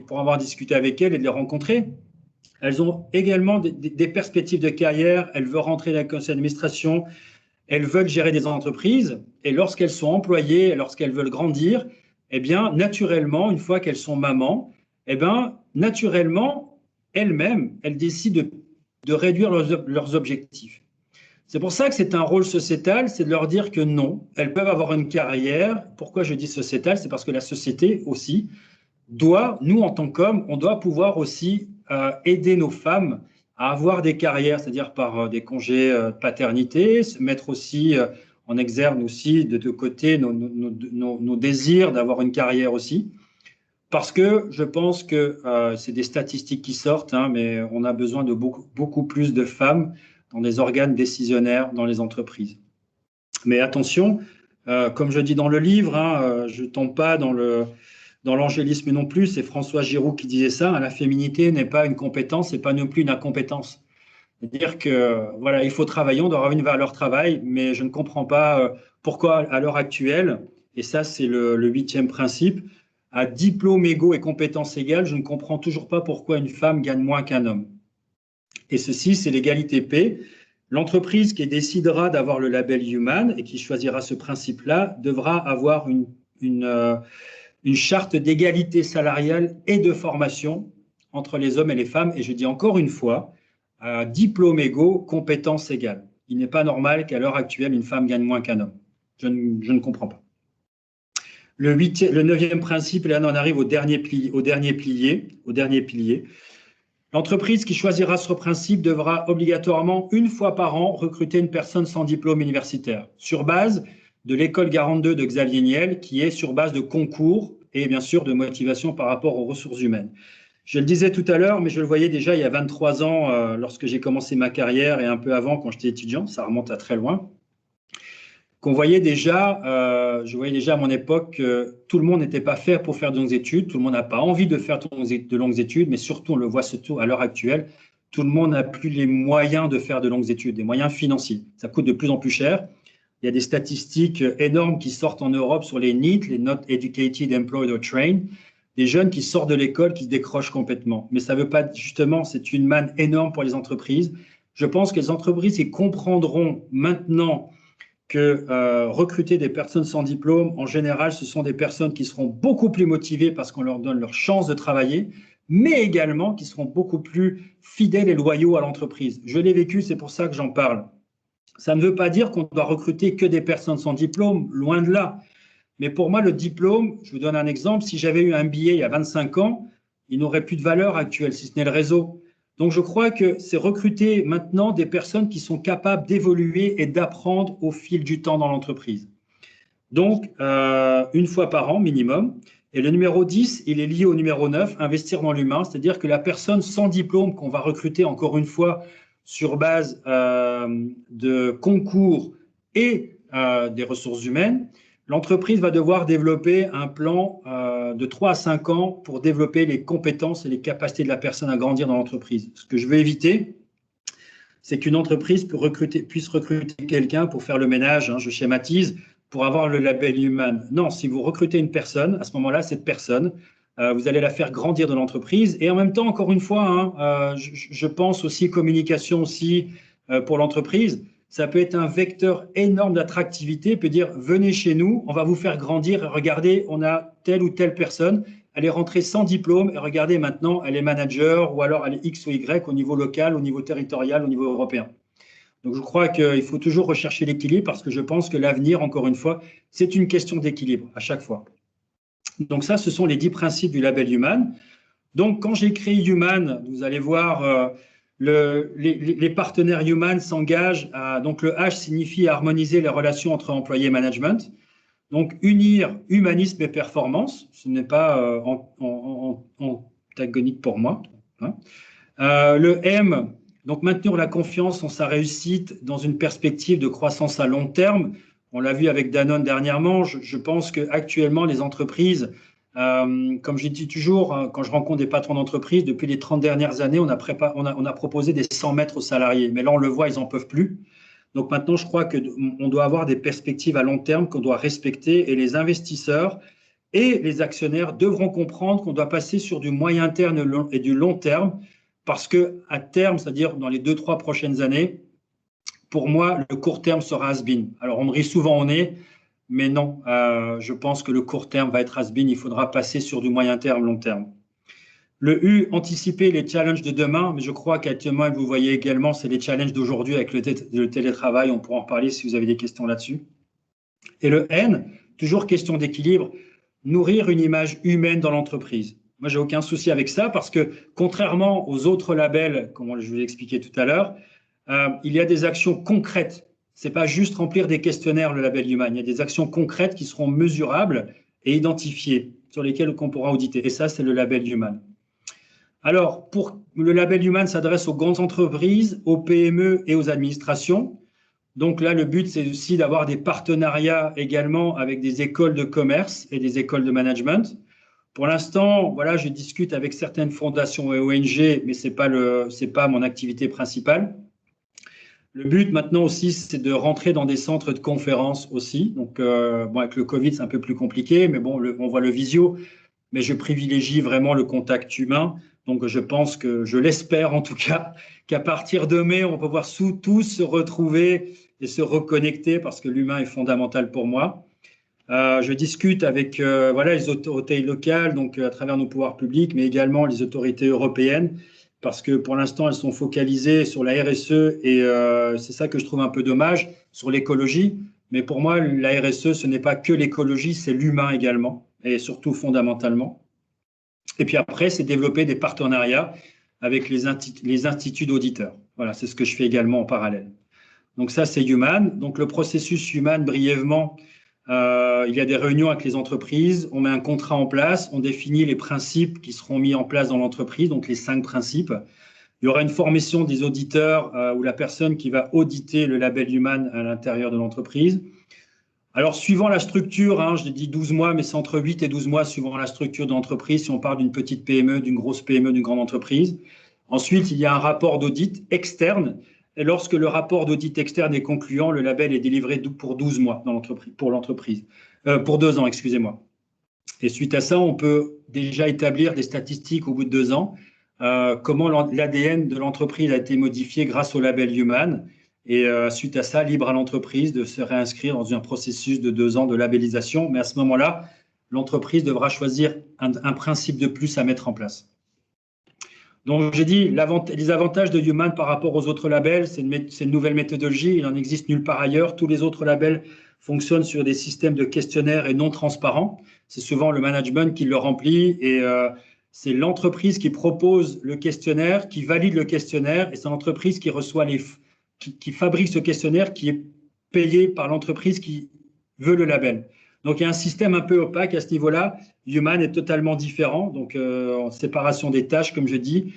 pour avoir discuté avec elles et de les rencontrer, elles ont également des perspectives de carrière, elles veulent rentrer dans le conseil d'administration, elles veulent gérer des entreprises, et lorsqu'elles sont employées, lorsqu'elles veulent grandir, eh bien, naturellement, une fois qu'elles sont mamans, eh bien, naturellement, elles-mêmes, elles décident de réduire leurs objectifs. C'est pour ça que c'est un rôle sociétal, c'est de leur dire que non, elles peuvent avoir une carrière. Pourquoi je dis sociétal? C'est parce que la société aussi doit, nous en tant qu'hommes, on doit pouvoir aussi aider nos femmes à avoir des carrières, c'est-à-dire par des congés de paternité, se mettre aussi en exergue aussi de côté nos désirs d'avoir une carrière aussi. Parce que je pense que c'est des statistiques qui sortent, hein, mais on a besoin de beaucoup plus de femmes dans des organes décisionnaires dans les entreprises. Mais attention, comme je dis dans le livre, hein, je ne tombe pas dans l'angélisme non plus, c'est François Giroud qui disait ça, hein, la féminité n'est pas une compétence, c'est pas non plus une incompétence. C'est-à-dire que voilà, il faut travailler, on doit avoir une valeur travail, mais je ne comprends pas pourquoi à l'heure actuelle, et ça c'est le 8e principe, à diplôme égaux et compétences égales, je ne comprends toujours pas pourquoi une femme gagne moins qu'un homme. Et ceci, c'est l'égalité P. L'entreprise qui décidera d'avoir le label Human et qui choisira ce principe-là devra avoir une charte d'égalité salariale et de formation entre les hommes et les femmes. Et je dis encore une fois, diplôme égaux, compétences égales. Il n'est pas normal qu'à l'heure actuelle, une femme gagne moins qu'un homme. Je ne comprends pas. Le 9e principe, et là on arrive au dernier pilier. L'entreprise qui choisira ce principe devra obligatoirement, une fois par an, recruter une personne sans diplôme universitaire, sur base de l'école 42 de Xavier Niel, qui est sur base de concours et bien sûr de motivation par rapport aux ressources humaines. Je le disais tout à l'heure, mais je le voyais déjà il y a 23 ans, lorsque j'ai commencé ma carrière, et un peu avant quand j'étais étudiant, ça remonte à très loin, qu'on voyait déjà, je voyais déjà à mon époque que tout le monde n'était pas fait pour faire de longues études, tout le monde n'a pas envie de faire de longues études, mais surtout, on le voit surtout à l'heure actuelle, tout le monde n'a plus les moyens de faire de longues études, des moyens financiers. Ça coûte de plus en plus cher. Il y a des statistiques énormes qui sortent en Europe sur les NEET, les Not Educated, Employed or Trained, des jeunes qui sortent de l'école, qui se décrochent complètement. Mais ça ne veut pas, justement, c'est une manne énorme pour les entreprises. Je pense que les entreprises y comprendront maintenant que recruter des personnes sans diplôme, en général, ce sont des personnes qui seront beaucoup plus motivées parce qu'on leur donne leur chance de travailler, mais également qui seront beaucoup plus fidèles et loyaux à l'entreprise. Je l'ai vécu, c'est pour ça que j'en parle. Ça ne veut pas dire qu'on doit recruter que des personnes sans diplôme, loin de là. Mais pour moi, le diplôme, je vous donne un exemple, si j'avais eu un billet il y a 25 ans, il n'aurait plus de valeur actuelle, si ce n'est le réseau. Donc, je crois que c'est recruter maintenant des personnes qui sont capables d'évoluer et d'apprendre au fil du temps dans l'entreprise. Donc, une fois par an minimum. Et le numéro 10, il est lié au numéro 9, investir dans l'humain, c'est-à-dire que la personne sans diplôme qu'on va recruter, encore une fois, sur base de concours et des ressources humaines, l'entreprise va devoir développer un plan de 3 à 5 ans pour développer les compétences et les capacités de la personne à grandir dans l'entreprise. Ce que je veux éviter, c'est qu'une entreprise puisse recruter quelqu'un pour faire le ménage, hein, je schématise, pour avoir le label Human. Non, si vous recrutez une personne, à ce moment-là, cette personne, vous allez la faire grandir dans l'entreprise. Et en même temps, encore une fois, hein, je pense aussi communication aussi pour l'entreprise. ça peut être un vecteur énorme d'attractivité, peut dire venez chez nous, on va vous faire grandir et regardez, on a telle ou telle personne, elle est rentrée sans diplôme et regardez maintenant, elle est manager ou alors elle est X ou Y au niveau local, au niveau territorial, au niveau européen. Donc je crois qu'il faut toujours rechercher l'équilibre parce que je pense que l'avenir, encore une fois, c'est une question d'équilibre à chaque fois. Donc ça, ce sont les 10 principes du label Human. Donc quand j'ai créé Human, vous allez voir, les partenaires Human s'engagent à, donc le H signifie harmoniser les relations entre employés et management. Donc unir humanisme et performance, ce n'est pas antagonique pour moi. Hein. Le M, donc maintenir la confiance en sa réussite dans une perspective de croissance à long terme. On l'a vu avec Danone dernièrement. Je pense qu'actuellement, les entreprises, comme je dis toujours, hein, quand je rencontre des patrons d'entreprise, depuis les 30 dernières années, on a proposé des 100 mètres aux salariés. Mais là, on le voit, ils n'en peuvent plus. Donc maintenant, je crois qu'on doit avoir des perspectives à long terme qu'on doit respecter et les investisseurs et les actionnaires devront comprendre qu'on doit passer sur du moyen terme et du long terme parce qu'à terme, c'est-à-dire dans les 2-3 prochaines années, pour moi, le court terme sera has-been. Alors, on me rit souvent au nez, mais non, je pense que le court terme va être has-been. Il faudra passer sur du moyen terme, long terme. Le U, anticiper les challenges de demain, mais je crois qu'actuellement, vous voyez également, c'est les challenges d'aujourd'hui avec le télétravail. On pourra en parler si vous avez des questions là-dessus. Et le N, toujours question d'équilibre, nourrir une image humaine dans l'entreprise. Moi, j'ai aucun souci avec ça parce que contrairement aux autres labels, comme je vous l'ai expliqué tout à l'heure, il y a des actions concrètes. Ce n'est pas juste remplir des questionnaires, le label Human. Il y a des actions concrètes qui seront mesurables et identifiées, sur lesquelles on pourra auditer. Et ça, c'est le label Human. Alors, le label Human s'adresse aux grandes entreprises, aux PME et aux administrations. Donc là, le but, c'est aussi d'avoir des partenariats également avec des écoles de commerce et des écoles de management. Pour l'instant, voilà, je discute avec certaines fondations et ONG, mais ce n'est pas mon activité principale. Le but maintenant aussi, c'est de rentrer dans des centres de conférences aussi. Donc, bon, avec le Covid, c'est un peu plus compliqué, mais bon, on voit le visio, mais je privilégie vraiment le contact humain. Donc, je pense que, je l'espère en tout cas, qu'à partir de mai, on va pouvoir tous se retrouver et se reconnecter parce que l'humain est fondamental pour moi. Je discute avec voilà, les autorités locales, donc à travers nos pouvoirs publics, mais également les autorités européennes, parce que pour l'instant, elles sont focalisées sur la RSE et c'est ça que je trouve un peu dommage, sur l'écologie. Mais pour moi, la RSE, ce n'est pas que l'écologie, c'est l'humain également, et surtout fondamentalement. Et puis après, c'est développer des partenariats avec les instituts d'auditeurs. Voilà, c'est ce que je fais également en parallèle. Donc ça, c'est Human. Donc le processus Human, brièvement, il y a des réunions avec les entreprises, on met un contrat en place, on définit les principes qui seront mis en place dans l'entreprise, donc les 5 principes. Il y aura une formation des auditeurs ou la personne qui va auditer le label Human à l'intérieur de l'entreprise. Alors, suivant la structure, hein, je l'ai dit 12 mois, mais c'est entre 8 et 12 mois suivant la structure de l'entreprise, si on parle d'une petite PME, d'une grosse PME, d'une grande entreprise. Ensuite, il y a un rapport d'audit externe. Et lorsque le rapport d'audit externe est concluant, le label est délivré pour 12 mois pour l'entreprise. Pour 2 ans, excusez-moi. Et suite à ça, on peut déjà établir des statistiques au bout de 2 ans, comment l'ADN de l'entreprise a été modifié grâce au label Human. Et suite à ça, libre à l'entreprise de se réinscrire dans un processus de 2 ans de labellisation. Mais à ce moment-là, l'entreprise devra choisir un principe de plus à mettre en place. Donc, j'ai dit, les avantages de Human par rapport aux autres labels, c'est une nouvelle méthodologie, il n'en existe nulle part ailleurs. Tous les autres labels fonctionnent sur des systèmes de questionnaires et non transparents. C'est souvent le management qui le remplit et c'est l'entreprise qui propose le questionnaire, qui valide le questionnaire et c'est l'entreprise qui reçoit qui fabrique ce questionnaire qui est payé par l'entreprise qui veut le label. Donc, il y a un système un peu opaque à ce niveau-là. Human est totalement différent, donc en séparation des tâches, comme je dis.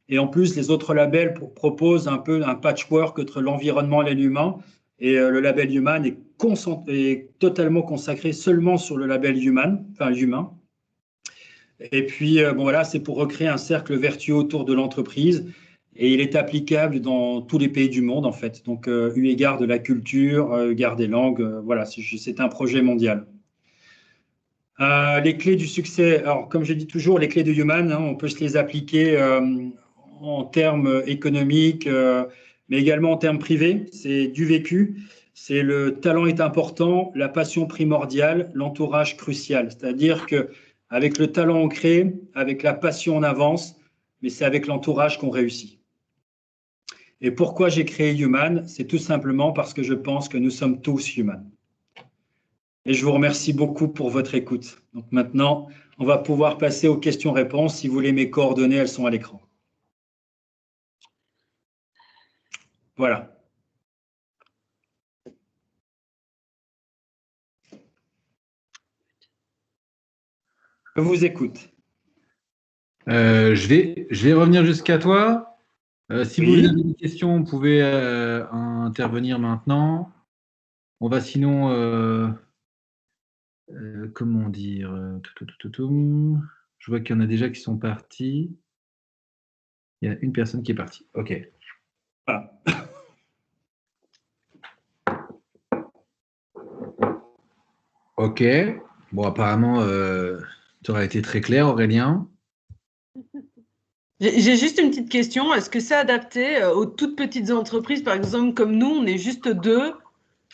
Et en plus, les autres labels proposent un peu un patchwork entre l'environnement et l'humain. Et le label Human est totalement consacré seulement sur le label Human, enfin humain. Et puis, bon, voilà, c'est pour recréer un cercle vertueux autour de l'entreprise. Et il est applicable dans tous les pays du monde, en fait. Donc, eu égard de la culture, eu égard des langues, voilà, c'est un projet mondial. Les clés du succès, alors comme je dis toujours, les clés de Human, hein, on peut se les appliquer en termes économiques, mais également en termes privés, c'est du vécu, c'est le talent est important, la passion primordiale, l'entourage crucial. C'est-à-dire qu'avec le talent on crée, avec la passion on avance, mais c'est avec l'entourage qu'on réussit. Et pourquoi j'ai créé Human? C'est tout simplement parce que je pense que nous sommes tous Human. Et je vous remercie beaucoup pour votre écoute. Donc maintenant, on va pouvoir passer aux questions-réponses. Si vous voulez mes coordonnées, elles sont à l'écran. Voilà. Je vous écoute. Je vais revenir jusqu'à toi. Si Oui. vous avez des questions, vous pouvez intervenir maintenant. On va sinon, comment dire, je vois qu'il y en a déjà qui sont partis. Il y a une personne qui est partie. OK. Voilà. OK. Bon, apparemment, tu auras été très clair, Aurélien. J'ai juste une petite question. Est-ce que c'est adapté aux toutes petites entreprises, par exemple, comme nous, on est juste 2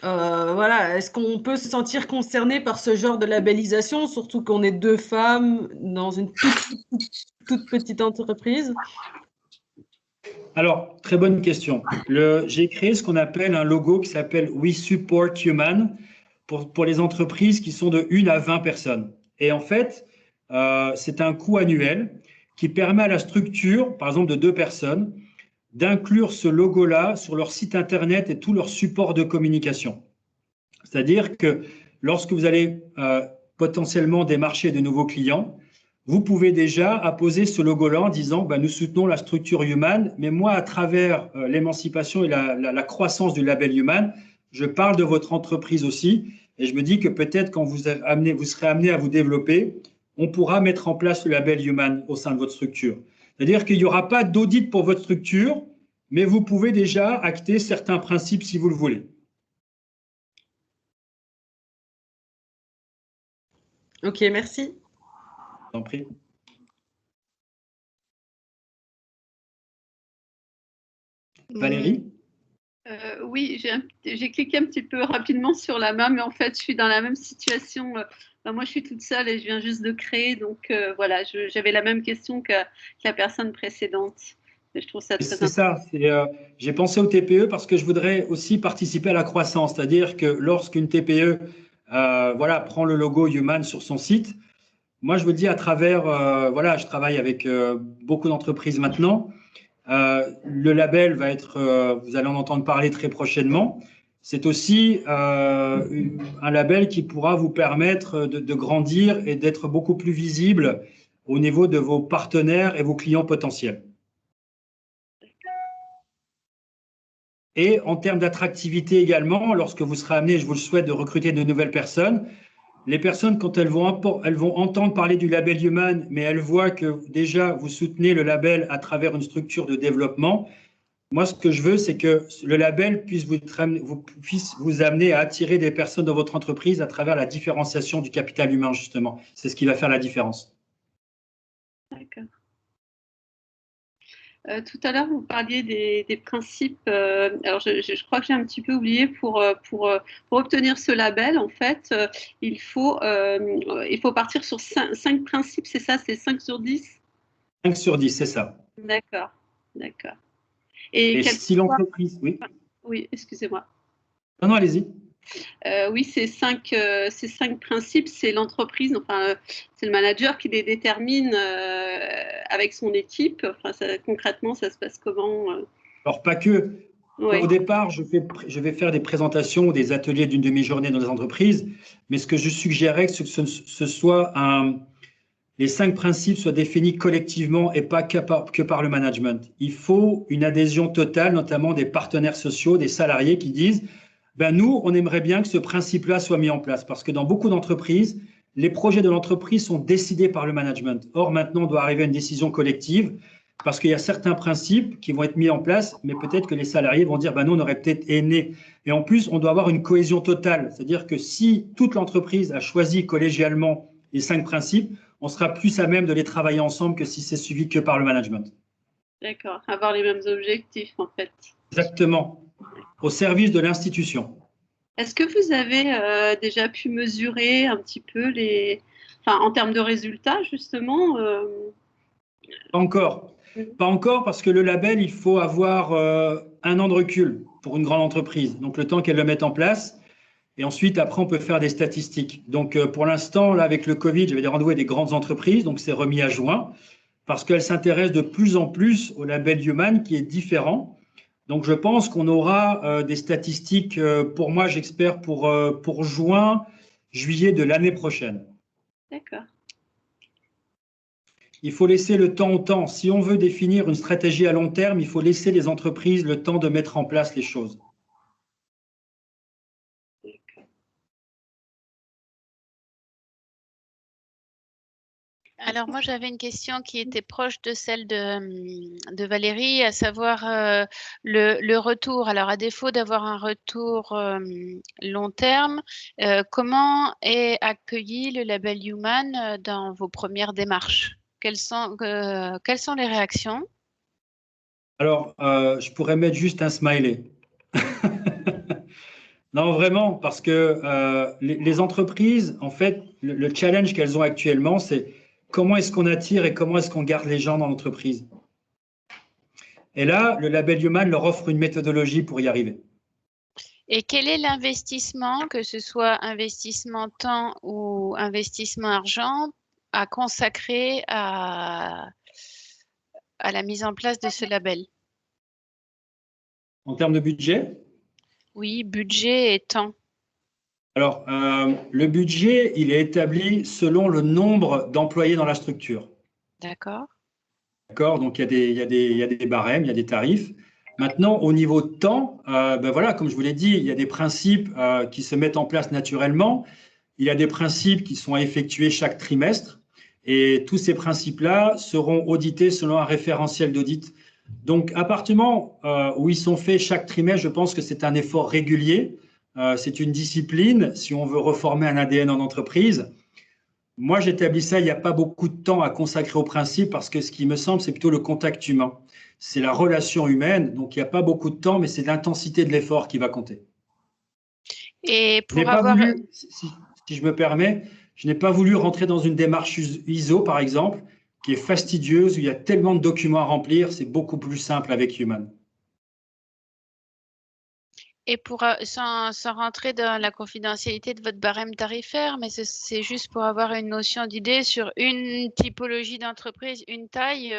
voilà. Est-ce qu'on peut se sentir concerné par ce genre de labellisation, surtout qu'on est 2 femmes dans une toute petite entreprise? Alors, très bonne question. J'ai créé ce qu'on appelle un logo qui s'appelle We Support Human pour les entreprises qui sont de 1 à 20 personnes. Et en fait, c'est un coût annuel qui permet à la structure, par exemple de 2 personnes, d'inclure ce logo-là sur leur site internet et tout leur support de communication. C'est-à-dire que lorsque vous allez potentiellement démarcher de nouveaux clients, vous pouvez déjà apposer ce logo-là en disant nous soutenons la structure Human, mais moi, à travers l'émancipation et la croissance du label Human, je parle de votre entreprise aussi. Et je me dis que peut-être quand vous serez amené à vous développer, on pourra mettre en place le label Human au sein de votre structure. C'est-à-dire qu'il n'y aura pas d'audit pour votre structure, mais vous pouvez déjà acter certains principes si vous le voulez. Ok, merci. Je t'en prie. Valérie? Oui, j'ai cliqué un petit peu rapidement sur la main, mais en fait, je suis dans la même situation. Moi, je suis toute seule et je viens juste de créer. Donc, voilà, j'avais la même question que la personne précédente. Et je trouve ça très intéressant. C'est ça. J'ai pensé au TPE parce que je voudrais aussi participer à la croissance. C'est-à-dire que lorsqu'une TPE prend le logo Human sur son site, moi, je vous le dis à travers, je travaille avec beaucoup d'entreprises maintenant. Le label va être, vous allez en entendre parler très prochainement. C'est aussi un label qui pourra vous permettre de grandir et d'être beaucoup plus visible au niveau de vos partenaires et vos clients potentiels. Et en termes d'attractivité également, lorsque vous serez amené, je vous le souhaite, de recruter de nouvelles personnes, les personnes, quand elles vont entendre parler du label Human, mais elles voient que déjà vous soutenez le label à travers une structure de développement, moi, ce que je veux, c'est que le label puisse vous amener à attirer des personnes dans votre entreprise à travers la différenciation du capital humain, justement. C'est ce qui va faire la différence. D'accord. Tout à l'heure, vous parliez des principes. Alors, je crois que j'ai un petit peu oublié. Pour obtenir ce label, en fait, il faut partir sur 5 principes, c'est ça? C'est 5 sur 10? 5 sur 10, c'est ça. D'accord, d'accord. Et si l'entreprise… Oui, excusez-moi. Non, allez-y. Oui, ces 5 principes, c'est l'entreprise, enfin, c'est le manager qui les détermine avec son équipe. Enfin, concrètement, ça se passe comment? Alors, pas que. Ouais. Au départ, je vais faire des présentations ou des ateliers d'une demi-journée dans les entreprises, mais ce que je suggérais, c'est que ce soit les 5 principes soient définis collectivement et pas que par le management. Il faut une adhésion totale, notamment des partenaires sociaux, des salariés qui disent nous, on aimerait bien que ce principe-là soit mis en place parce que dans beaucoup d'entreprises, les projets de l'entreprise sont décidés par le management. Or, maintenant, on doit arriver à une décision collective parce qu'il y a certains principes qui vont être mis en place, mais peut-être que les salariés vont dire nous, on aurait peut-être aimé. Et en plus, on doit avoir une cohésion totale. C'est-à-dire que si toute l'entreprise a choisi collégialement les 5 principes, on sera plus à même de les travailler ensemble que si c'est suivi que par le management. D'accord, avoir les mêmes objectifs en fait. Exactement, au service de l'institution. Est-ce que vous avez déjà pu mesurer un petit peu enfin, en termes de résultats justement Pas encore. Pas encore parce que le label, il faut avoir 1 an de recul pour une grande entreprise. Donc le temps qu'elle le mette en place. Et ensuite, après, on peut faire des statistiques. Donc pour l'instant, là, avec le Covid, j'avais des rendez-vous avec des grandes entreprises, donc c'est remis à juin, parce qu'elles s'intéressent de plus en plus au label Human qui est différent. Donc je pense qu'on aura des statistiques, pour moi, j'espère, pour juin, juillet de l'année prochaine. D'accord. Il faut laisser le temps au temps. Si on veut définir une stratégie à long terme, il faut laisser les entreprises le temps de mettre en place les choses. Alors moi j'avais une question qui était proche de celle de Valérie, à savoir le retour. Alors à défaut d'avoir un retour long terme, comment est accueilli le label Human dans vos premières démarches? Quelles sont les réactions? Alors, je pourrais mettre juste un smiley. Non, vraiment, parce que les entreprises, en fait, le challenge qu'elles ont actuellement, c'est comment est-ce qu'on attire et comment est-ce qu'on garde les gens dans l'entreprise. Et là, le label Human leur offre une méthodologie pour y arriver. Et quel est l'investissement, que ce soit investissement temps ou investissement argent, à consacrer à la mise en place de ce label? En termes de budget? Oui, budget et temps. Alors, le budget, il est établi selon le nombre d'employés dans la structure. D'accord. D'accord? Donc, il y a des barèmes, il y a des tarifs. Maintenant, au niveau de temps, ben voilà, comme je vous l'ai dit, il y a des principes qui se mettent en place naturellement. Il y a des principes qui sont à effectuer chaque trimestre. Et tous ces principes-là seront audités selon un référentiel d'audit. Donc, à partir du moment où ils sont faits chaque trimestre, je pense que c'est un effort régulier. C'est une discipline si on veut reformer un ADN en entreprise. Moi, j'établis ça, il n'y a pas beaucoup de temps à consacrer au principe parce que ce qui me semble, c'est plutôt le contact humain. C'est la relation humaine, donc il n'y a pas beaucoup de temps, mais c'est l'intensité de l'effort qui va compter. Et Je n'ai pour pas avoir... voulu, si je me permets, je n'ai pas voulu rentrer dans une démarche ISO, par exemple, qui est fastidieuse, où il y a tellement de documents à remplir, c'est beaucoup plus simple avec Human. Et pour, sans rentrer dans la confidentialité de votre barème tarifaire, mais c'est juste pour avoir une notion d'idée sur une typologie d'entreprise, une taille.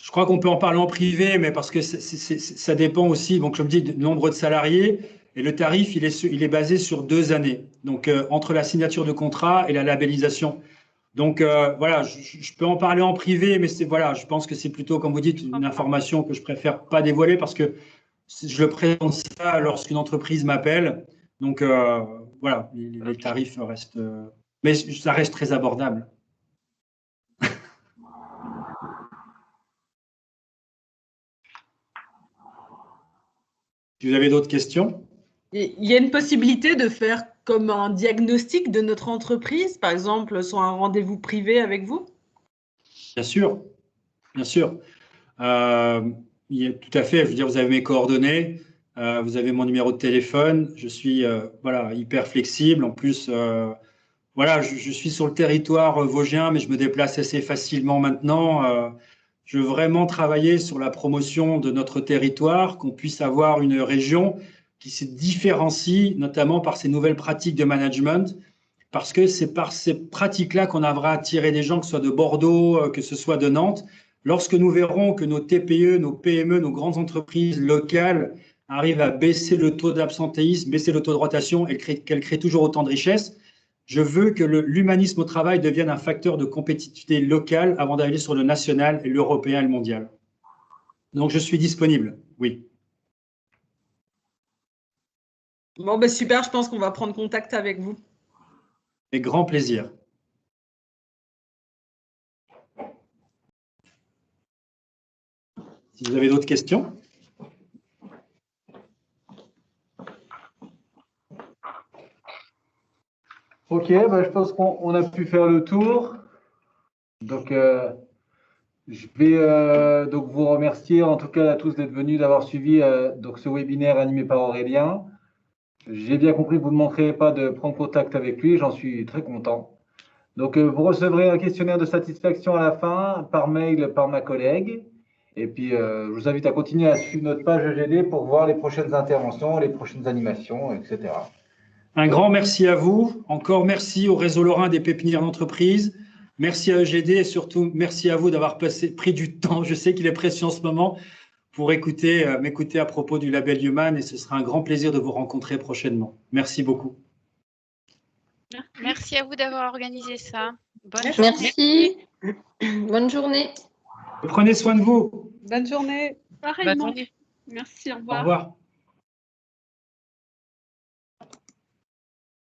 Je crois qu'on peut en parler en privé, mais parce que ça dépend aussi, donc comme je dis, du nombre de salariés. Et le tarif, il est basé sur 2 années. Donc, entre la signature de contrat et la labellisation. Donc, voilà, je peux en parler en privé, mais voilà, je pense que c'est plutôt, comme vous dites, une information que je préfère pas dévoiler parce que je le présente ça lorsqu'une entreprise m'appelle. Donc, voilà, les tarifs restent, mais ça reste très abordable. Si vous avez d'autres questions? Il y a une possibilité de faire comme un diagnostic de notre entreprise, par exemple, sur un rendez-vous privé avec vous? Bien sûr, bien sûr. Tout à fait, je veux dire, vous avez mes coordonnées, vous avez mon numéro de téléphone, je suis voilà, hyper flexible. En plus, voilà, je suis sur le territoire vosgien, mais je me déplace assez facilement maintenant. Je veux vraiment travailler sur la promotion de notre territoire, qu'on puisse avoir une région qui se différencie, notamment par ces nouvelles pratiques de management, parce que c'est par ces pratiques-là qu'on arrivera à attirer des gens, que ce soit de Bordeaux, que ce soit de Nantes. Lorsque nous verrons que nos TPE, nos PME, nos grandes entreprises locales arrivent à baisser le taux d'absentéisme, baisser le taux de rotation et qu'elles créent toujours autant de richesses, je veux que l'humanisme au travail devienne un facteur de compétitivité locale avant d'arriver sur le national, et l'européen et le mondial. Donc, je suis disponible, oui. Bon, ben super, je pense qu'on va prendre contact avec vous. Avec grand plaisir. Si vous avez d'autres questions. Ok, bah, je pense qu'on a pu faire le tour. Donc, Je vais donc vous remercier en tout cas à tous d'être venus, d'avoir suivi donc ce webinaire animé par Aurélien. J'ai bien compris que vous ne manquerez pas de prendre contact avec lui, j'en suis très content. Donc vous recevrez un questionnaire de satisfaction à la fin par mail par ma collègue. Et puis je vous invite à continuer à suivre notre page EGD pour voir les prochaines interventions, les prochaines animations, etc. Un grand merci à vous. Encore merci au Réseau Lorrain des pépinières d'entreprise. Merci à EGD et surtout merci à vous d'avoir pris du temps. Je sais qu'il est précieux en ce moment pour m'écouter à propos du label Human et ce sera un grand plaisir de vous rencontrer prochainement. Merci beaucoup. Merci à vous d'avoir organisé ça. Merci. Bonne journée. Prenez soin de vous. Bonne journée. Pareillement. Merci, au revoir. Au revoir.